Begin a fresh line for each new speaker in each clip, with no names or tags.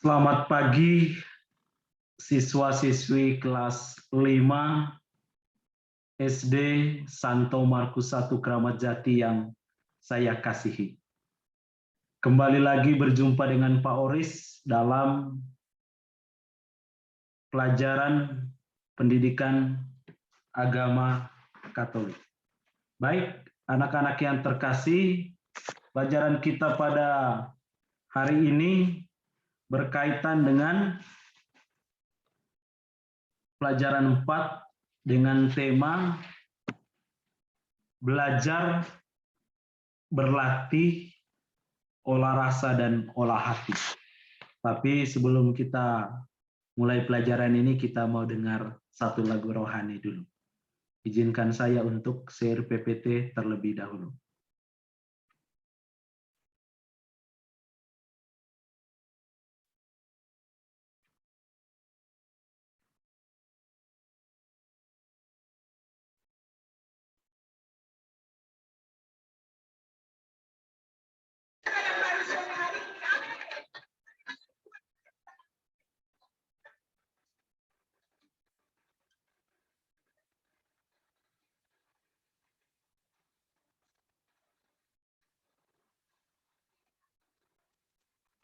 Selamat pagi siswa-siswi kelas 5 SD Santo Markus 1 Kramat Jati yang saya kasihi. Kembali lagi berjumpa dengan Pak Oris dalam pelajaran pendidikan agama Katolik. Baik, anak-anak yang terkasih, pelajaran kita pada hari ini berkaitan dengan pelajaran 4 dengan tema belajar, berlatih, olah rasa, dan olah hati. Tapi sebelum kita mulai pelajaran ini, kita mau dengar satu lagu rohani dulu. Izinkan saya untuk share PPT terlebih dahulu.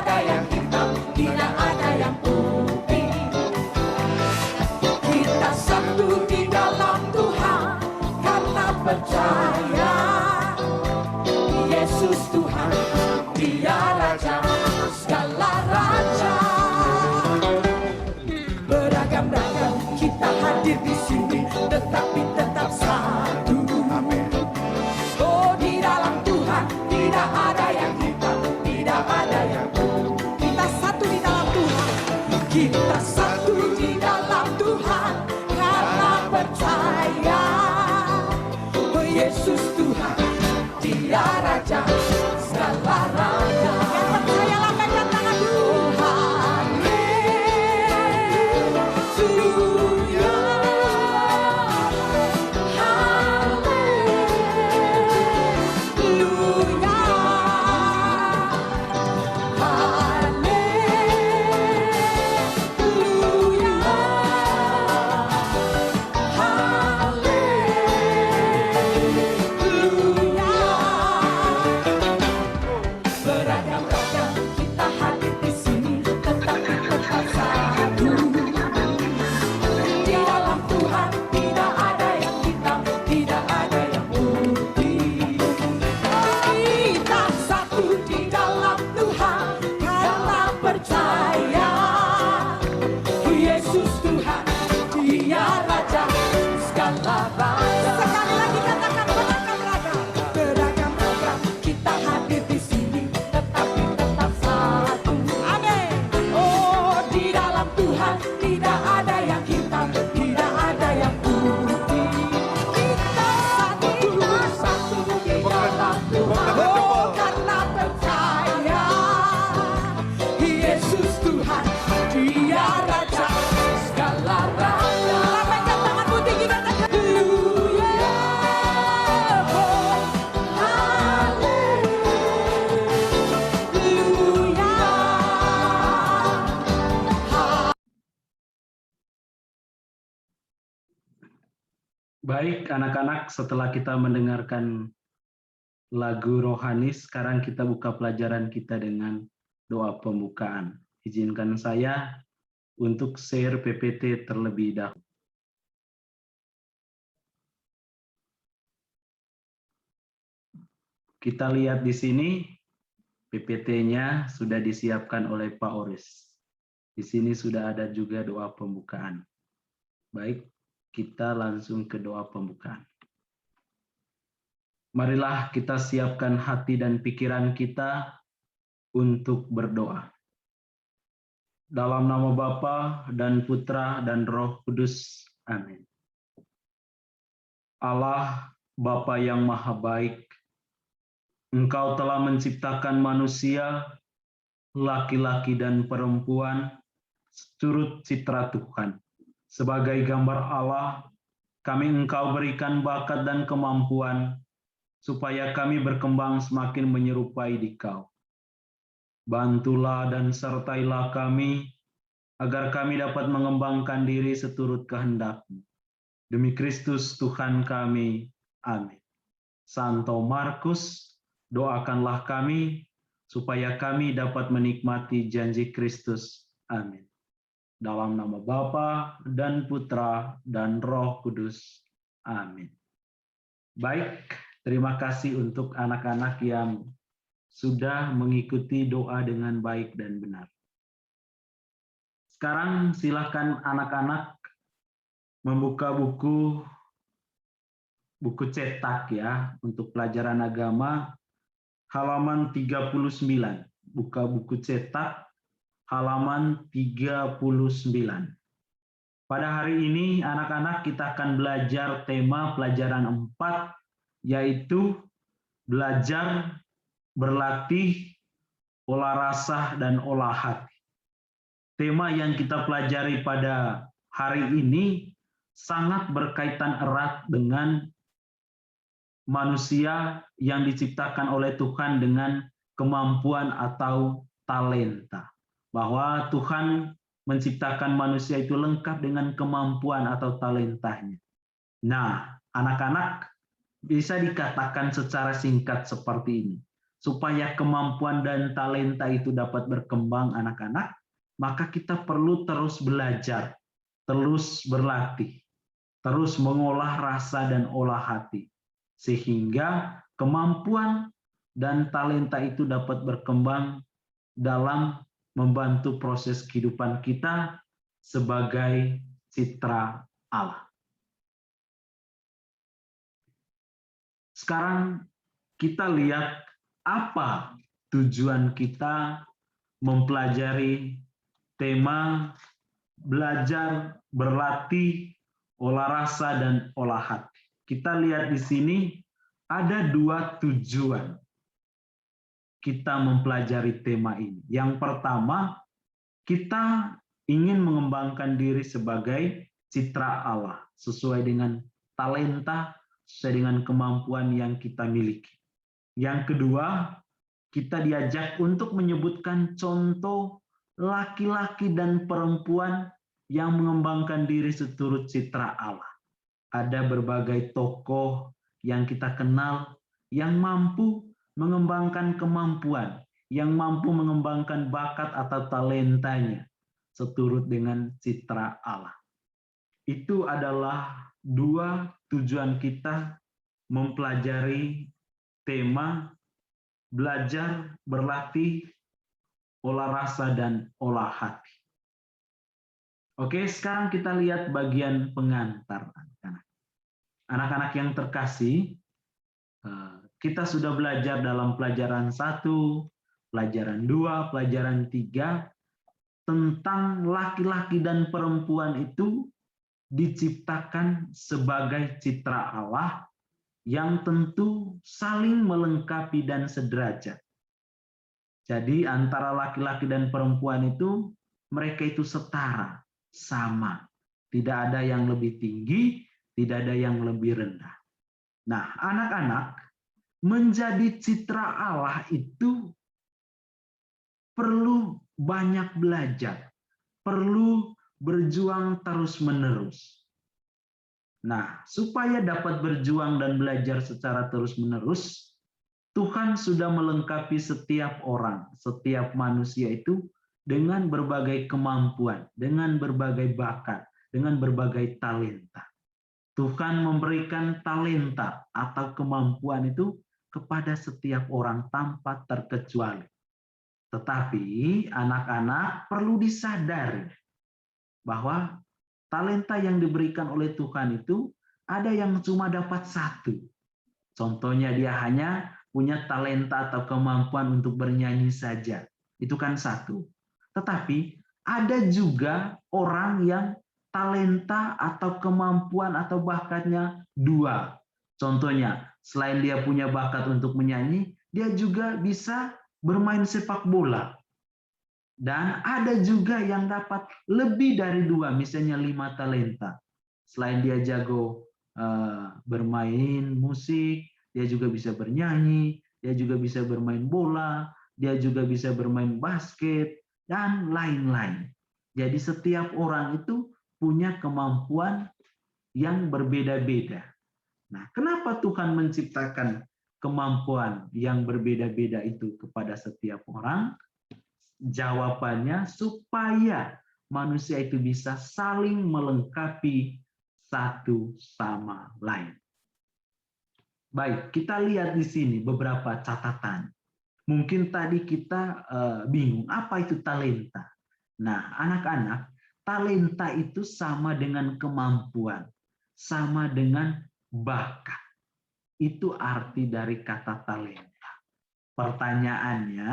Ada yang hitam, tidak ada yang putih. Kita satu di dalam Tuhan karena percaya Yesus Tuhan, Dia Raja, segala raja. Beragam-ragam kita hadir di sini, tetapi tetap satu. Oh, di dalam Tuhan tidak ada yang hitam, tidak ada yang kita satu di dalam Tuhan karena percaya oh, Yesus Tuhan, Dia Raja, segala raja. Yang percaya lambaikan tangan Tuhan. Haleluya,
Baik, anak-anak, setelah kita mendengarkan lagu rohani, sekarang kita buka pelajaran kita dengan doa pembukaan. Izinkan saya untuk share PPT terlebih dahulu. Kita lihat di sini, PPT-nya sudah disiapkan oleh Pak Oris. Di sini sudah ada juga doa pembukaan. Baik, kita langsung ke doa pembukaan. Marilah kita siapkan hati dan pikiran kita untuk berdoa. Dalam nama Bapa dan Putra dan Roh Kudus. Amin. Allah, Bapa yang Maha Baik, Engkau telah menciptakan manusia, laki-laki dan perempuan, seturut citra Tuhan. Sebagai gambar Allah, kami Engkau berikan bakat dan kemampuan, supaya kami berkembang semakin menyerupai Dikau. Bantulah dan sertailah kami, agar kami dapat mengembangkan diri seturut kehendak-Mu. Demi Kristus Tuhan kami. Amin. Santo Markus, doakanlah kami, supaya kami dapat menikmati janji Kristus. Amin. Dalam nama Bapa dan Putra dan Roh Kudus. Amin. Baik, terima kasih untuk anak-anak yang sudah mengikuti doa dengan baik dan benar. Sekarang silakan anak-anak membuka buku cetak ya untuk pelajaran agama halaman 39. Buka buku cetak halaman 39. Pada hari ini anak-anak kita akan belajar tema pelajaran 4, yaitu belajar, berlatih, olah rasa, dan olah hati. Tema yang kita pelajari pada hari ini sangat berkaitan erat dengan manusia yang diciptakan oleh Tuhan dengan kemampuan atau talenta. Bahwa Tuhan menciptakan manusia itu lengkap dengan kemampuan atau talentanya. Nah, anak-anak bisa dikatakan secara singkat seperti ini. Supaya kemampuan dan talenta itu dapat berkembang anak-anak, maka kita perlu terus belajar, terus berlatih, terus mengolah rasa dan olah hati. Sehingga kemampuan dan talenta itu dapat berkembang dalam membantu proses kehidupan kita sebagai citra Allah. Sekarang kita lihat apa tujuan kita mempelajari tema belajar, berlatih, olah rasa, dan olah hati. Kita lihat di sini ada 2 tujuan kita mempelajari tema ini. Yang pertama, kita ingin mengembangkan diri sebagai citra Allah, sesuai dengan talenta, sesuai dengan kemampuan yang kita miliki. Yang kedua, kita diajak untuk menyebutkan contoh laki-laki dan perempuan yang mengembangkan diri seturut citra Allah. Ada berbagai tokoh yang kita kenal yang mampu mengembangkan kemampuan, yang mampu mengembangkan bakat atau talentanya seturut dengan citra Allah. Itu adalah 2 tujuan kita mempelajari tema belajar, berlatih, olah rasa, dan olah hati. Oke, sekarang kita lihat bagian pengantar anak-anak. Anak-anak yang terkasih, kita sudah belajar dalam pelajaran 1, pelajaran 2, pelajaran 3, tentang laki-laki dan perempuan itu diciptakan sebagai citra Allah yang tentu saling melengkapi dan sederajat. Jadi antara laki-laki dan perempuan itu, mereka itu setara, sama. Tidak ada yang lebih tinggi, tidak ada yang lebih rendah. Nah, anak-anak, menjadi citra Allah itu perlu banyak belajar, perlu berjuang terus-menerus. Nah, supaya dapat berjuang dan belajar secara terus-menerus, Tuhan sudah melengkapi setiap orang, setiap manusia itu dengan berbagai kemampuan, dengan berbagai bakat, dengan berbagai talenta. Tuhan memberikan talenta atau kemampuan itu kepada setiap orang tanpa terkecuali. Tetapi anak-anak perlu disadari bahwa talenta yang diberikan oleh Tuhan itu ada yang cuma dapat 1. Contohnya dia hanya punya talenta atau kemampuan untuk bernyanyi saja. Itu kan 1. Tetapi ada juga orang yang talenta atau kemampuan atau bakatnya 2. Contohnya, selain dia punya bakat untuk menyanyi, dia juga bisa bermain sepak bola. Dan ada juga yang dapat lebih dari 2, misalnya 5 talenta. Selain dia jago bermain musik, dia juga bisa bernyanyi, dia juga bisa bermain bola, dia juga bisa bermain basket, dan lain-lain. Jadi setiap orang itu punya kemampuan yang berbeda-beda. Nah, kenapa Tuhan menciptakan kemampuan yang berbeda-beda itu kepada setiap orang? Jawabannya supaya manusia itu bisa saling melengkapi satu sama lain. Baik, kita lihat di sini beberapa catatan. Mungkin tadi kita bingung, apa itu talenta? Nah, anak-anak, talenta itu sama dengan kemampuan, sama dengan bakat. Itu arti dari kata talenta. Pertanyaannya,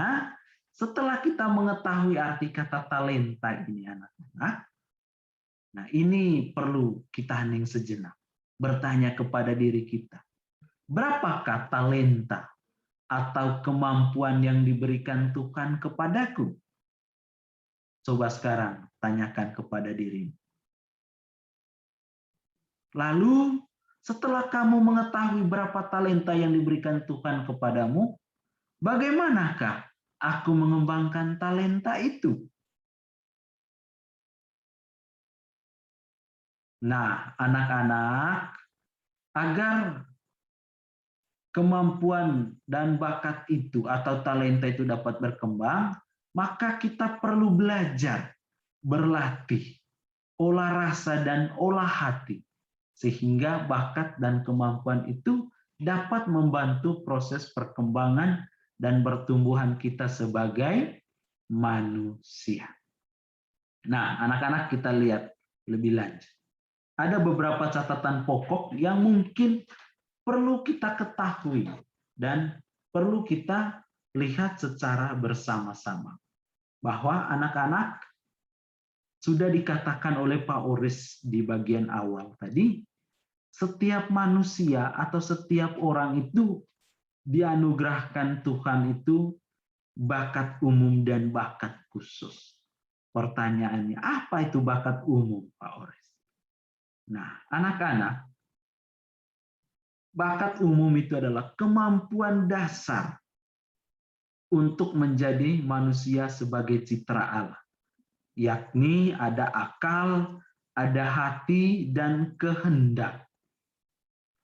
setelah kita mengetahui arti kata talenta ini, anak-anak, nah ini perlu kita hening sejenak, bertanya kepada diri kita, berapakah talenta atau kemampuan yang diberikan Tuhan kepadaku? Coba sekarang tanyakan kepada dirimu. Lalu setelah kamu mengetahui berapa talenta yang diberikan Tuhan kepadamu, bagaimanakah aku mengembangkan talenta itu? Nah, anak-anak, agar kemampuan dan bakat itu atau talenta itu dapat berkembang, maka kita perlu belajar, berlatih, olah rasa dan olah hati, sehingga bakat dan kemampuan itu dapat membantu proses perkembangan dan pertumbuhan kita sebagai manusia. Nah, anak-anak, kita lihat lebih lanjut. Ada beberapa catatan pokok yang mungkin perlu kita ketahui dan perlu kita lihat secara bersama-sama. Bahwa anak-anak, sudah dikatakan oleh Pak Oris di bagian awal tadi, setiap manusia atau setiap orang itu dianugerahkan Tuhan itu bakat umum dan bakat khusus. Pertanyaannya, apa itu bakat umum, Pak Oris? Nah, anak-anak, bakat umum itu adalah kemampuan dasar untuk menjadi manusia sebagai citra Allah. Yakni ada akal, ada hati, dan kehendak.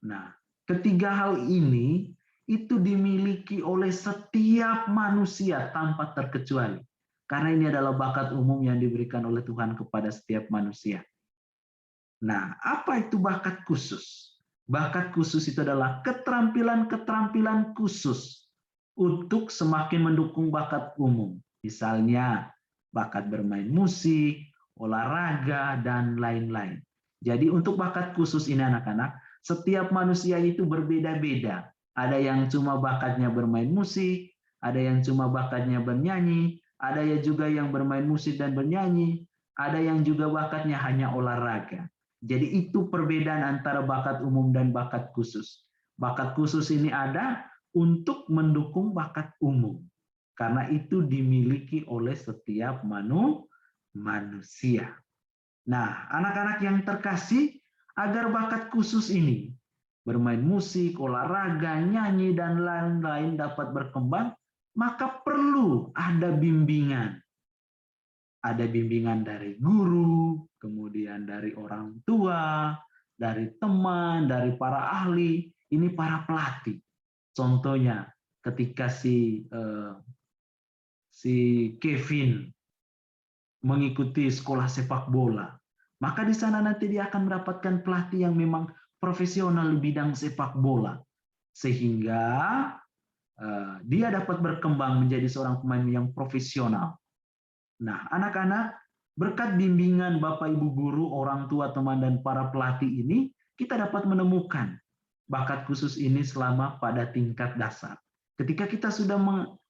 Nah, ketiga hal ini itu dimiliki oleh setiap manusia tanpa terkecuali. Karena ini adalah bakat umum yang diberikan oleh Tuhan kepada setiap manusia. Nah, apa itu bakat khusus? Bakat khusus itu adalah keterampilan-keterampilan khusus untuk semakin mendukung bakat umum. Misalnya, bakat bermain musik, olahraga, dan lain-lain. Jadi untuk bakat khusus ini, anak-anak, setiap manusia itu berbeda-beda. Ada yang cuma bakatnya bermain musik, ada yang cuma bakatnya bernyanyi, ada juga yang bermain musik dan bernyanyi, ada yang juga bakatnya hanya olahraga. Jadi itu perbedaan antara bakat umum dan bakat khusus. Bakat khusus ini ada untuk mendukung bakat umum. Karena itu dimiliki oleh setiap manusia. Nah, anak-anak yang terkasih, agar bakat khusus ini, bermain musik, olahraga, nyanyi, dan lain-lain dapat berkembang, maka perlu ada bimbingan. Ada bimbingan dari guru, kemudian dari orang tua, dari teman, dari para ahli, ini para pelatih. Contohnya, ketika si Kevin mengikuti sekolah sepak bola, maka di sana nanti dia akan mendapatkan pelatih yang memang profesional di bidang sepak bola, sehingga dia dapat berkembang menjadi seorang pemain yang profesional. Nah, anak-anak, berkat bimbingan Bapak Ibu guru, orang tua, teman, dan para pelatih ini, kita dapat menemukan bakat khusus ini selama pada tingkat dasar. Ketika kita sudah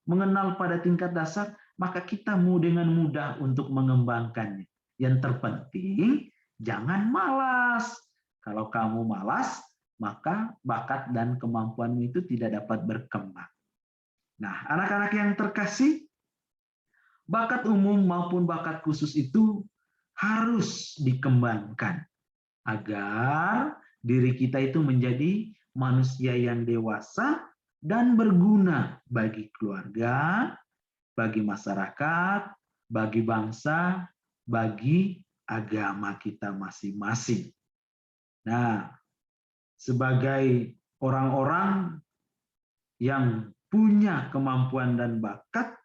mengenal pada tingkat dasar, maka kita dengan mudah untuk mengembangkannya. Yang terpenting, jangan malas. Kalau kamu malas, maka bakat dan kemampuanmu itu tidak dapat berkembang. Nah, anak-anak yang terkasih, bakat umum maupun bakat khusus itu harus dikembangkan agar diri kita itu menjadi manusia yang dewasa dan berguna bagi keluarga, bagi masyarakat, bagi bangsa, bagi agama kita masing-masing. Nah, sebagai orang-orang yang punya kemampuan dan bakat,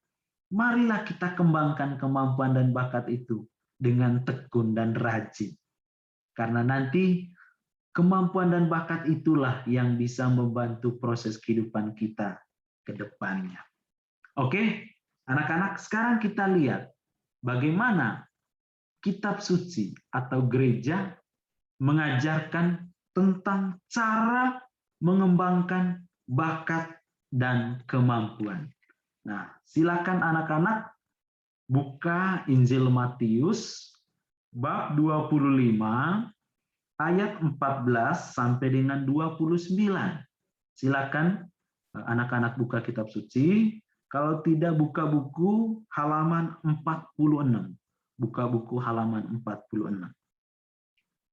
marilah kita kembangkan kemampuan dan bakat itu dengan tekun dan rajin. Karena nanti kemampuan dan bakat itulah yang bisa membantu proses kehidupan kita ke depannya. Oke, anak-anak, sekarang kita lihat bagaimana kitab suci atau gereja mengajarkan tentang cara mengembangkan bakat dan kemampuan. Nah, silakan anak-anak buka Injil Matius bab 25 ayat 14 sampai dengan 29. Silakan anak-anak buka kitab suci. Kalau tidak, buka buku halaman 46. Buka buku halaman 46.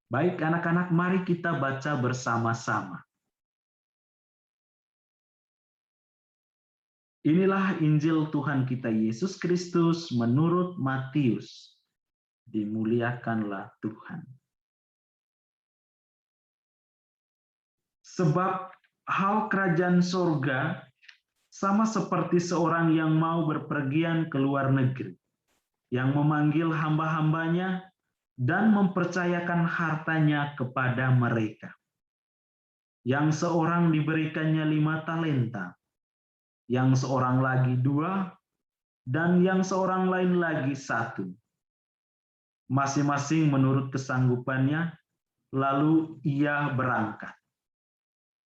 Baik anak-anak, mari kita baca bersama-sama. Inilah Injil Tuhan kita Yesus Kristus menurut Matius. Dimuliakanlah Tuhan. Sebab hal kerajaan sorga sama seperti seorang yang mau berpergian ke luar negeri, yang memanggil hamba-hambanya dan mempercayakan hartanya kepada mereka. Yang seorang diberikannya 5 talenta, yang seorang lagi 2, dan yang seorang lain lagi 1. Masing-masing menurut kesanggupannya, lalu ia berangkat.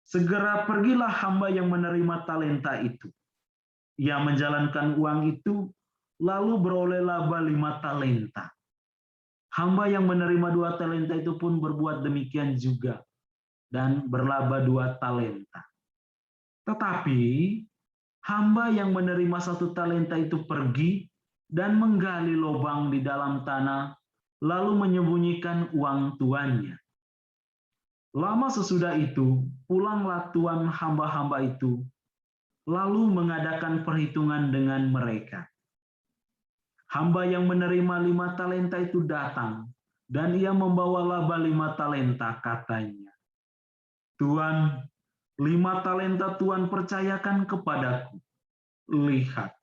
Segera pergilah hamba yang menerima talenta itu. Ia menjalankan uang itu, lalu beroleh laba 5 talenta. Hamba yang menerima 2 talenta itu pun berbuat demikian juga, dan berlaba 2 talenta. Tetapi hamba yang menerima 1 talenta itu pergi dan menggali lubang di dalam tanah, lalu menyembunyikan uang tuannya. Lama sesudah itu, pulanglah tuan hamba-hamba itu, lalu mengadakan perhitungan dengan mereka. Hamba yang menerima 5 talenta itu datang, dan ia membawa laba 5 talenta, katanya. Tuan, 5 talenta Tuan percayakan kepadaku. Lihat,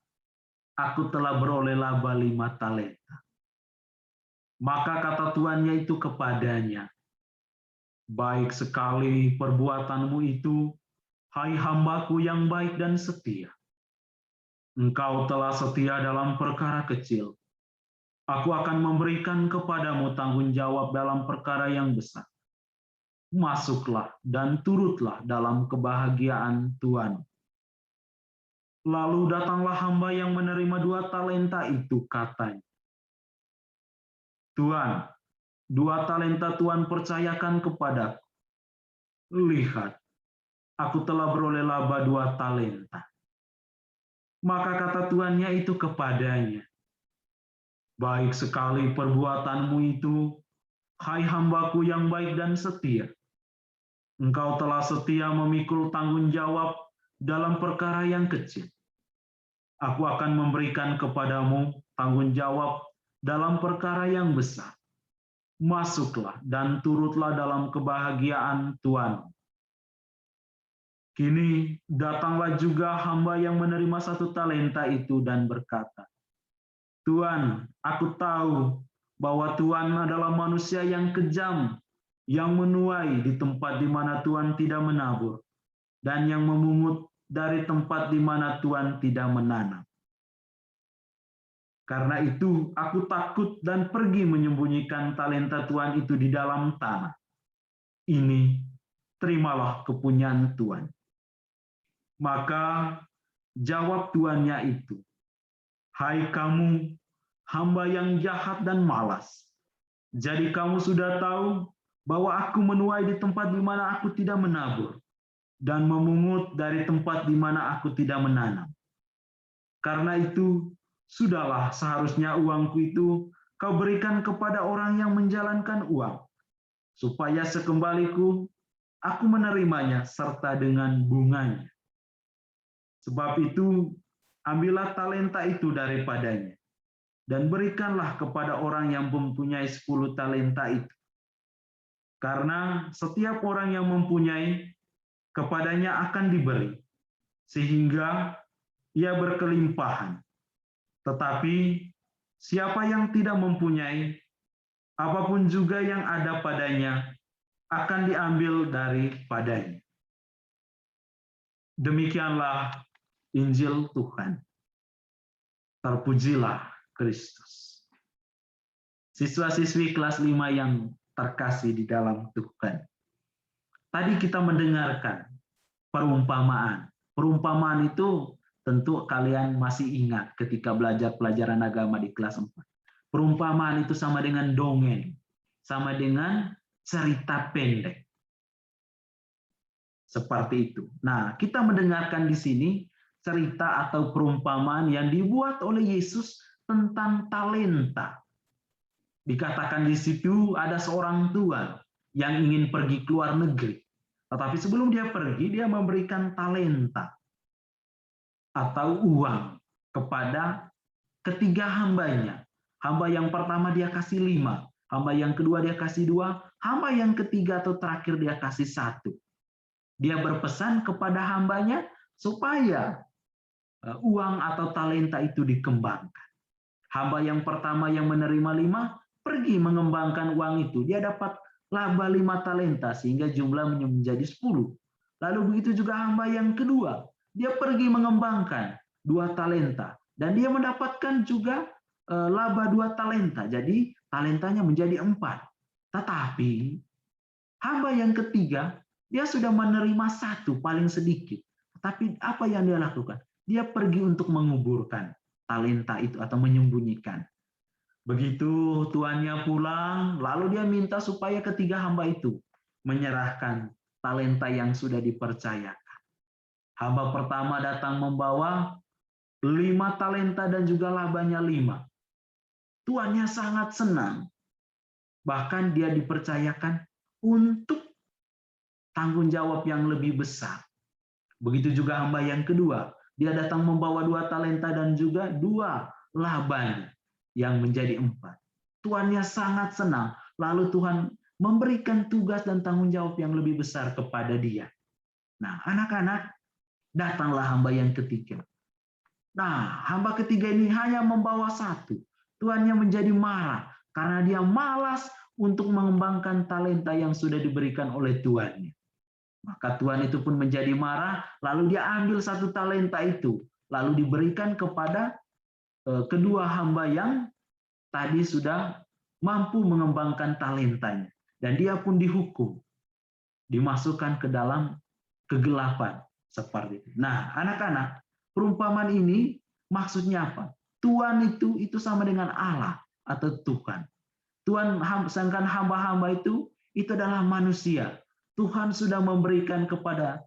aku telah beroleh laba 5 talenta. Maka kata tuannya itu kepadanya, baik sekali perbuatanmu itu, hai hambaku yang baik dan setia. Engkau telah setia dalam perkara kecil. Aku akan memberikan kepadamu tanggung jawab dalam perkara yang besar. Masuklah dan turutlah dalam kebahagiaan Tuhan. Lalu datanglah hamba yang menerima 2 talenta itu, katanya. Tuan, 2 talenta Tuan percayakan kepadaku. Lihat, aku telah beroleh laba 2 talenta. Maka kata tuannya itu kepadanya, baik sekali perbuatanmu itu, hai hambaku yang baik dan setia. Engkau telah setia memikul tanggung jawab dalam perkara yang kecil. Aku akan memberikan kepadamu tanggung jawab dalam perkara yang besar. Masuklah dan turutlah dalam kebahagiaan Tuhan. Kini datanglah juga hamba yang menerima 1 talenta itu dan berkata, Tuan, aku tahu bahwa Tuan adalah manusia yang kejam, yang menuai di tempat di mana Tuan tidak menabur, dan yang memungut dari tempat di mana Tuan tidak menanam. Karena itu, aku takut dan pergi menyembunyikan talenta Tuan itu di dalam tanah. Ini, terimalah kepunyaan Tuan. Maka jawab tuannya itu, hai kamu, hamba yang jahat dan malas. Jadi kamu sudah tahu bahwa aku menuai di tempat di mana aku tidak menabur, dan memungut dari tempat di mana aku tidak menanam. Karena itu, sudahlah seharusnya uangku itu kau berikan kepada orang yang menjalankan uang, supaya sekembaliku aku menerimanya serta dengan bunganya. Sebab itu ambillah talenta itu daripadanya, dan berikanlah kepada orang yang mempunyai 10 talenta itu. Karena setiap orang yang mempunyai, kepadanya akan diberi, sehingga ia berkelimpahan. Tetapi siapa yang tidak mempunyai, apapun juga yang ada padanya akan diambil daripadanya. Demikianlah Injil Tuhan. Terpujilah Kristus. Siswa-siswi kelas 5 yang terkasih di dalam Tuhan. Tadi kita mendengarkan perumpamaan. Perumpamaan itu tentu kalian masih ingat ketika belajar pelajaran agama di kelas 4. Perumpamaan itu sama dengan dongeng, sama dengan cerita pendek. Seperti itu. Nah, kita mendengarkan di sini cerita atau perumpamaan yang dibuat oleh Yesus tentang talenta. Dikatakan di situ ada seorang tua yang ingin pergi ke luar negeri. Tetapi sebelum dia pergi, dia memberikan talenta atau uang kepada ketiga hambanya. Hamba yang pertama dia kasih 5, hamba yang kedua dia kasih 2, hamba yang ketiga atau terakhir dia kasih 1. Dia berpesan kepada hambanya supaya uang atau talenta itu dikembangkan. Hamba yang pertama yang menerima 5, pergi mengembangkan uang itu. Dia dapat laba 5 talenta sehingga jumlahnya menjadi 10. Lalu begitu juga hamba yang kedua. Dia pergi mengembangkan 2 talenta. Dan dia mendapatkan juga laba 2 talenta. Jadi talentanya menjadi 4. Tetapi hamba yang ketiga, dia sudah menerima 1 paling sedikit. Tapi apa yang dia lakukan? Dia pergi untuk menguburkan talenta itu atau menyembunyikan. Begitu tuannya pulang, lalu dia minta supaya ketiga hamba itu menyerahkan talenta yang sudah dipercayakan. Hamba pertama datang membawa 5 talenta dan juga labanya 5. Tuannya sangat senang. Bahkan dia dipercayakan untuk tanggung jawab yang lebih besar. Begitu juga hamba yang kedua. Dia datang membawa 2 talenta dan juga 2 labanya yang menjadi 4. Tuannya sangat senang. Lalu Tuhan memberikan tugas dan tanggung jawab yang lebih besar kepada dia. Nah, anak-anak, datanglah hamba yang ketiga. Nah, hamba ketiga ini hanya membawa 1. Tuannya menjadi marah karena dia malas untuk mengembangkan talenta yang sudah diberikan oleh tuannya. Maka tuan itu pun menjadi marah, lalu dia ambil 1 talenta itu, lalu diberikan kepada kedua hamba yang tadi sudah mampu mengembangkan talentanya. Dan dia pun dihukum, dimasukkan ke dalam kegelapan seperti itu. Nah, anak-anak, perumpamaan ini maksudnya apa? Tuan itu sama dengan Allah atau Tuhan. Tuhan, sedangkan hamba-hamba itu adalah manusia. Tuhan sudah memberikan kepada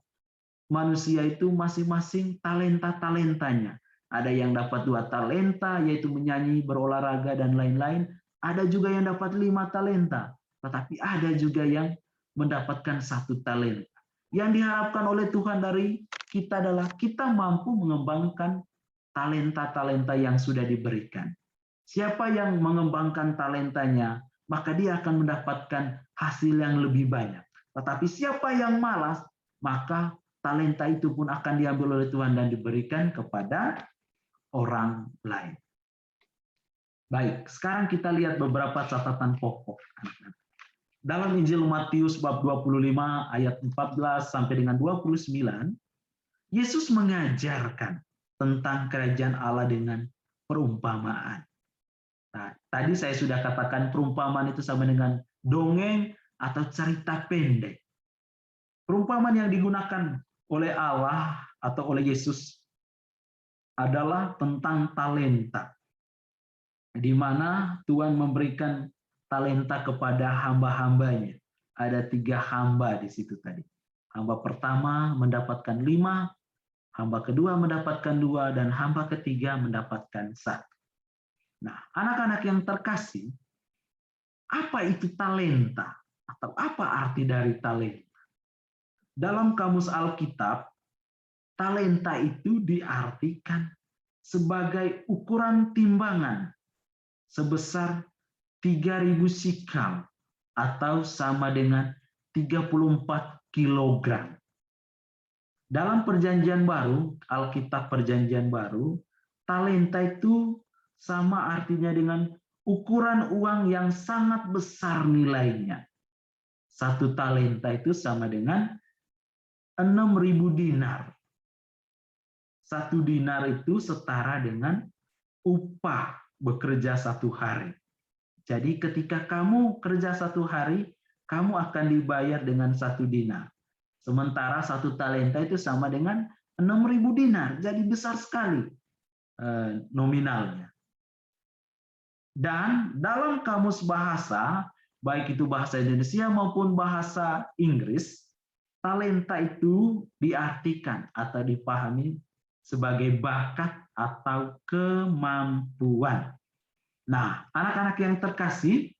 manusia itu masing-masing talenta-talentanya. Ada yang dapat 2 talenta, yaitu menyanyi, berolahraga, dan lain-lain. Ada juga yang dapat 5 talenta. Tetapi ada juga yang mendapatkan 1 talenta. Yang diharapkan oleh Tuhan dari kita adalah kita mampu mengembangkan talenta-talenta yang sudah diberikan. Siapa yang mengembangkan talentanya, maka dia akan mendapatkan hasil yang lebih banyak. Tetapi siapa yang malas, maka talenta itu pun akan diambil oleh Tuhan dan diberikan kepada orang lain. Baik, sekarang kita lihat beberapa catatan pokok. Dalam Injil Matius bab 25 ayat 14 sampai dengan 29, Yesus mengajarkan tentang kerajaan Allah dengan perumpamaan. Nah, tadi saya sudah katakan perumpamaan itu sama dengan dongeng atau cerita pendek. Perumpamaan yang digunakan oleh Allah atau oleh Yesus adalah tentang talenta, di mana Tuhan memberikan talenta kepada hamba-hambanya. Ada 3 hamba di situ tadi. Hamba pertama mendapatkan 5, hamba kedua mendapatkan 2, dan hamba ketiga mendapatkan 1. Nah, anak-anak yang terkasih, apa itu talenta? Atau apa arti dari talenta? Dalam kamus Alkitab, talenta itu diartikan sebagai ukuran timbangan sebesar 3.000 sikal atau sama dengan 34 kilogram. Dalam Perjanjian Baru, Alkitab Perjanjian Baru, talenta itu sama artinya dengan ukuran uang yang sangat besar nilainya. Satu talenta itu sama dengan 6.000 dinar. Satu dinar itu setara dengan upah bekerja satu hari. Jadi ketika kamu kerja satu hari, kamu akan dibayar dengan satu dinar. Sementara satu talenta itu sama dengan 6.000 dinar. Jadi besar sekali nominalnya. Dan dalam kamus bahasa, baik itu bahasa Indonesia maupun bahasa Inggris, talenta itu diartikan atau dipahami sebagai bakat atau kemampuan. Nah, anak-anak yang terkasih,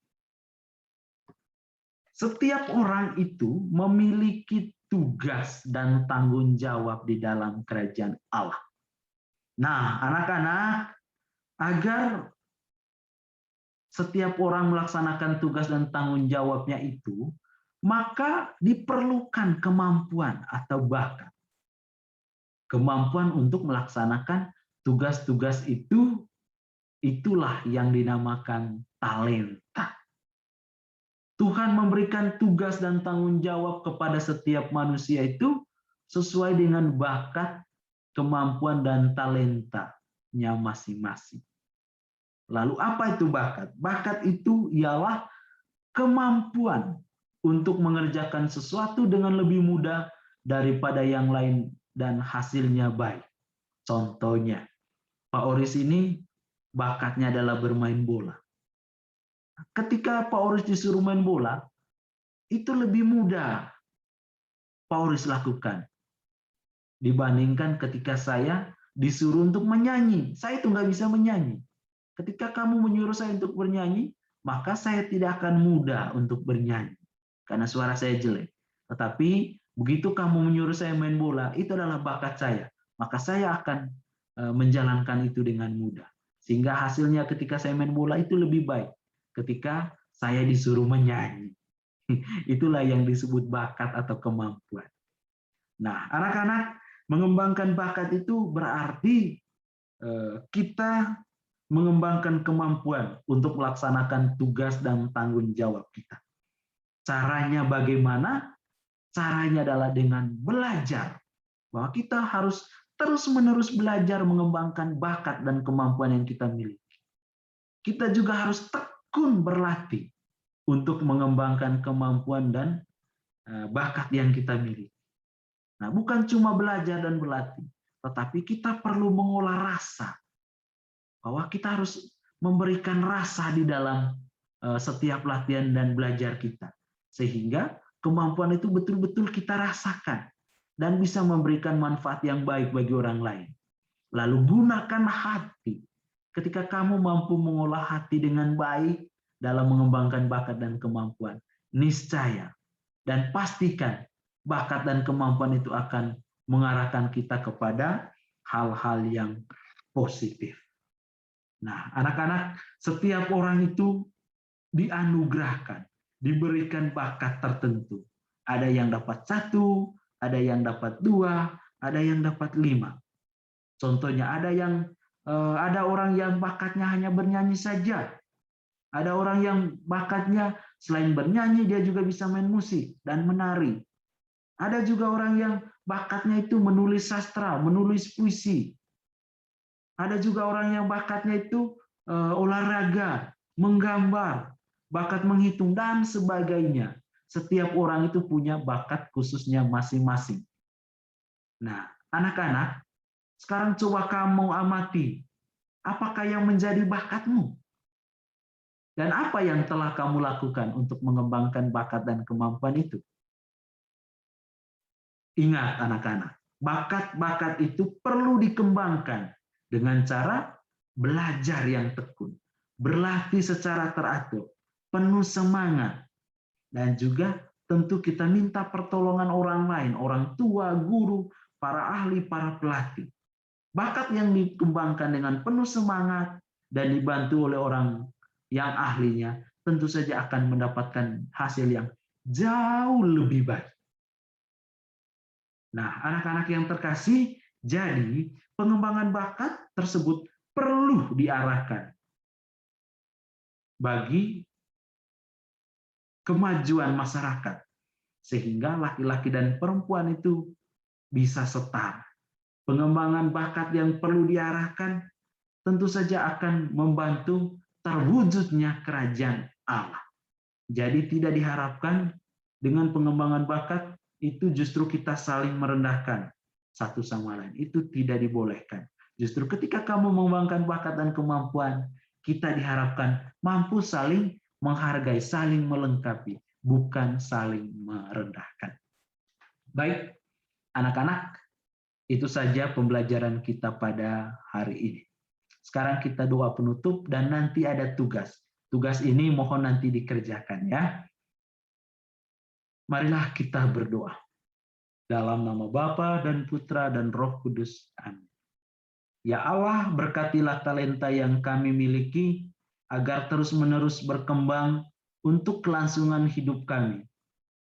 setiap orang itu memiliki tugas dan tanggung jawab di dalam kerajaan Allah. Nah, anak-anak, agar setiap orang melaksanakan tugas dan tanggung jawabnya itu, maka diperlukan kemampuan atau bakat. Kemampuan untuk melaksanakan tugas-tugas itu, itulah yang dinamakan talenta. Tuhan memberikan tugas dan tanggung jawab kepada setiap manusia itu sesuai dengan bakat, kemampuan, dan talentanya masing-masing. Lalu apa itu bakat? Bakat itu ialah kemampuan untuk mengerjakan sesuatu dengan lebih mudah daripada yang lain dan hasilnya baik. Contohnya, Pak Oris ini bakatnya adalah bermain bola. Ketika Pak Oris disuruh main bola, itu lebih mudah Pak Oris lakukan dibandingkan ketika saya disuruh untuk menyanyi. Saya itu nggak bisa menyanyi. Ketika kamu menyuruh saya untuk bernyanyi, maka saya tidak akan mudah untuk bernyanyi karena suara saya jelek. Tetapi begitu kamu menyuruh saya main bola, itu adalah bakat saya, maka saya akan menjalankan itu dengan mudah. Sehingga hasilnya ketika saya main bola itu lebih baik ketika saya disuruh menyanyi. Itulah yang disebut bakat atau kemampuan. Nah, anak-anak, mengembangkan bakat itu berarti kita mengembangkan kemampuan untuk melaksanakan tugas dan tanggung jawab kita. Caranya bagaimana? Caranya adalah dengan belajar. Bahwa kita harus terus-menerus belajar mengembangkan bakat dan kemampuan yang kita miliki. Kita juga harus tekun berlatih untuk mengembangkan kemampuan dan bakat yang kita miliki. Nah, bukan cuma belajar dan berlatih, tetapi kita perlu mengolah rasa. Bahwa kita harus memberikan rasa di dalam setiap latihan dan belajar kita. Sehingga kemampuan itu betul-betul kita rasakan dan bisa memberikan manfaat yang baik bagi orang lain. Lalu gunakan hati. Ketika kamu mampu mengolah hati dengan baik dalam mengembangkan bakat dan kemampuan, niscaya dan pastikan bakat dan kemampuan itu akan mengarahkan kita kepada hal-hal yang positif. Nah, anak-anak, setiap orang itu dianugerahkan, diberikan bakat tertentu. Ada yang dapat 1, ada yang dapat 2, ada yang dapat 5. Contohnya ada orang yang bakatnya hanya bernyanyi saja. Ada orang yang bakatnya selain bernyanyi dia juga bisa main musik dan menari. Ada juga orang yang bakatnya itu menulis sastra, menulis puisi. Ada juga orang yang bakatnya itu olahraga, menggambar, bakat menghitung, dan sebagainya. Setiap orang itu punya bakat khususnya masing-masing. Nah, anak-anak, sekarang coba kamu amati, apakah yang menjadi bakatmu? Dan apa yang telah kamu lakukan untuk mengembangkan bakat dan kemampuan itu? Ingat anak-anak, bakat-bakat itu perlu dikembangkan dengan cara belajar yang tekun, berlatih secara teratur, penuh semangat, dan juga tentu kita minta pertolongan orang lain, orang tua, guru, para ahli, para pelatih. Bakat yang dikembangkan dengan penuh semangat dan dibantu oleh orang yang ahlinya, tentu saja akan mendapatkan hasil yang jauh lebih baik. Nah, anak-anak yang terkasih, jadi pengembangan bakat tersebut perlu diarahkan bagi kemajuan masyarakat, sehingga laki-laki dan perempuan itu bisa setara. Pengembangan bakat yang perlu diarahkan tentu saja akan membantu terwujudnya kerajaan Allah. Jadi tidak diharapkan dengan pengembangan bakat itu justru kita saling merendahkan satu sama lain. Itu tidak dibolehkan. Justru ketika kamu mengembangkan bakat dan kemampuan, kita diharapkan mampu saling menghargai, saling melengkapi, bukan saling merendahkan. Baik, anak-anak, itu saja pembelajaran kita pada hari ini. Sekarang kita doa penutup dan nanti ada tugas. Tugas ini mohon nanti dikerjakan ya. Marilah kita berdoa. Dalam nama Bapa dan Putra dan Roh Kudus. Amin. Ya Allah, berkatilah talenta yang kami miliki agar terus-menerus berkembang untuk kelangsungan hidup kami.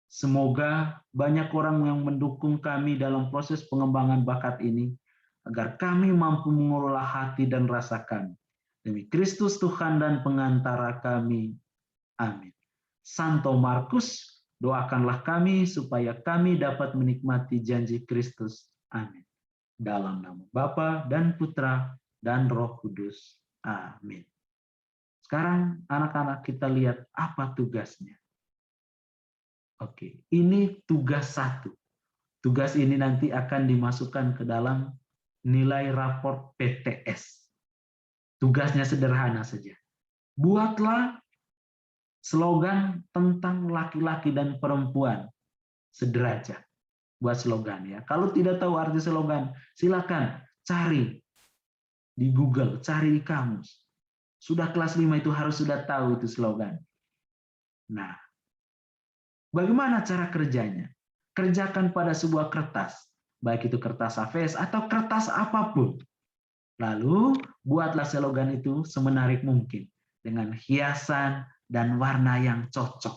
Semoga banyak orang yang mendukung kami dalam proses pengembangan bakat ini, agar kami mampu mengelola hati dan rasa kami. Demi Kristus Tuhan dan pengantara kami. Amin. Santo Markus, doakanlah kami supaya kami dapat menikmati janji Kristus. Amin. Dalam nama Bapa dan Putra dan Roh Kudus. Amin. Sekarang anak-anak kita lihat apa tugasnya. Oke, ini tugas 1. Tugas ini nanti akan dimasukkan ke dalam nilai raport PTS. Tugasnya sederhana saja. Buatlah slogan tentang laki-laki dan perempuan sederajat. Buat slogan ya. Kalau tidak tahu arti slogan, silakan cari di Google, cari di kamus. Sudah kelas 5 itu harus sudah tahu itu slogan. Nah, bagaimana cara kerjanya? Kerjakan pada sebuah kertas, baik itu kertas AVS atau kertas apapun. Lalu, buatlah slogan itu semenarik mungkin, dengan hiasan dan warna yang cocok.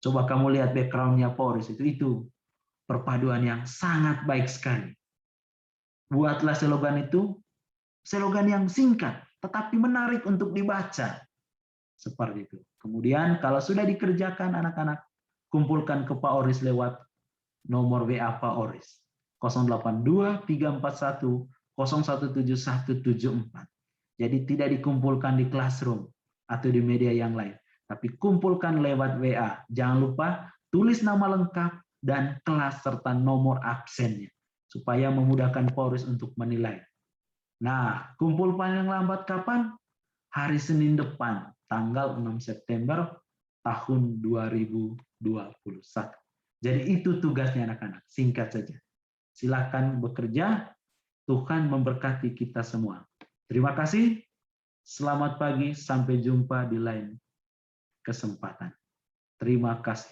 Coba kamu lihat background-nya Poris, itu perpaduan yang sangat baik sekali. Buatlah slogan itu, slogan yang singkat, tetapi menarik untuk dibaca. Seperti itu. Kemudian kalau sudah dikerjakan anak-anak, kumpulkan ke Pak Oris lewat nomor WA Pak Oris 082 341 017174. Jadi tidak dikumpulkan di classroom atau di media yang lain, tapi kumpulkan lewat WA. Jangan lupa tulis nama lengkap dan kelas serta nomor absennya supaya memudahkan Pak Oris untuk menilai. Nah, kumpul paling lambat kapan? Hari Senin depan, tanggal 6 September tahun 2021. Jadi itu tugasnya anak-anak, singkat saja. Silakan bekerja, Tuhan memberkati kita semua. Terima kasih, selamat pagi, sampai jumpa di lain kesempatan. Terima kasih.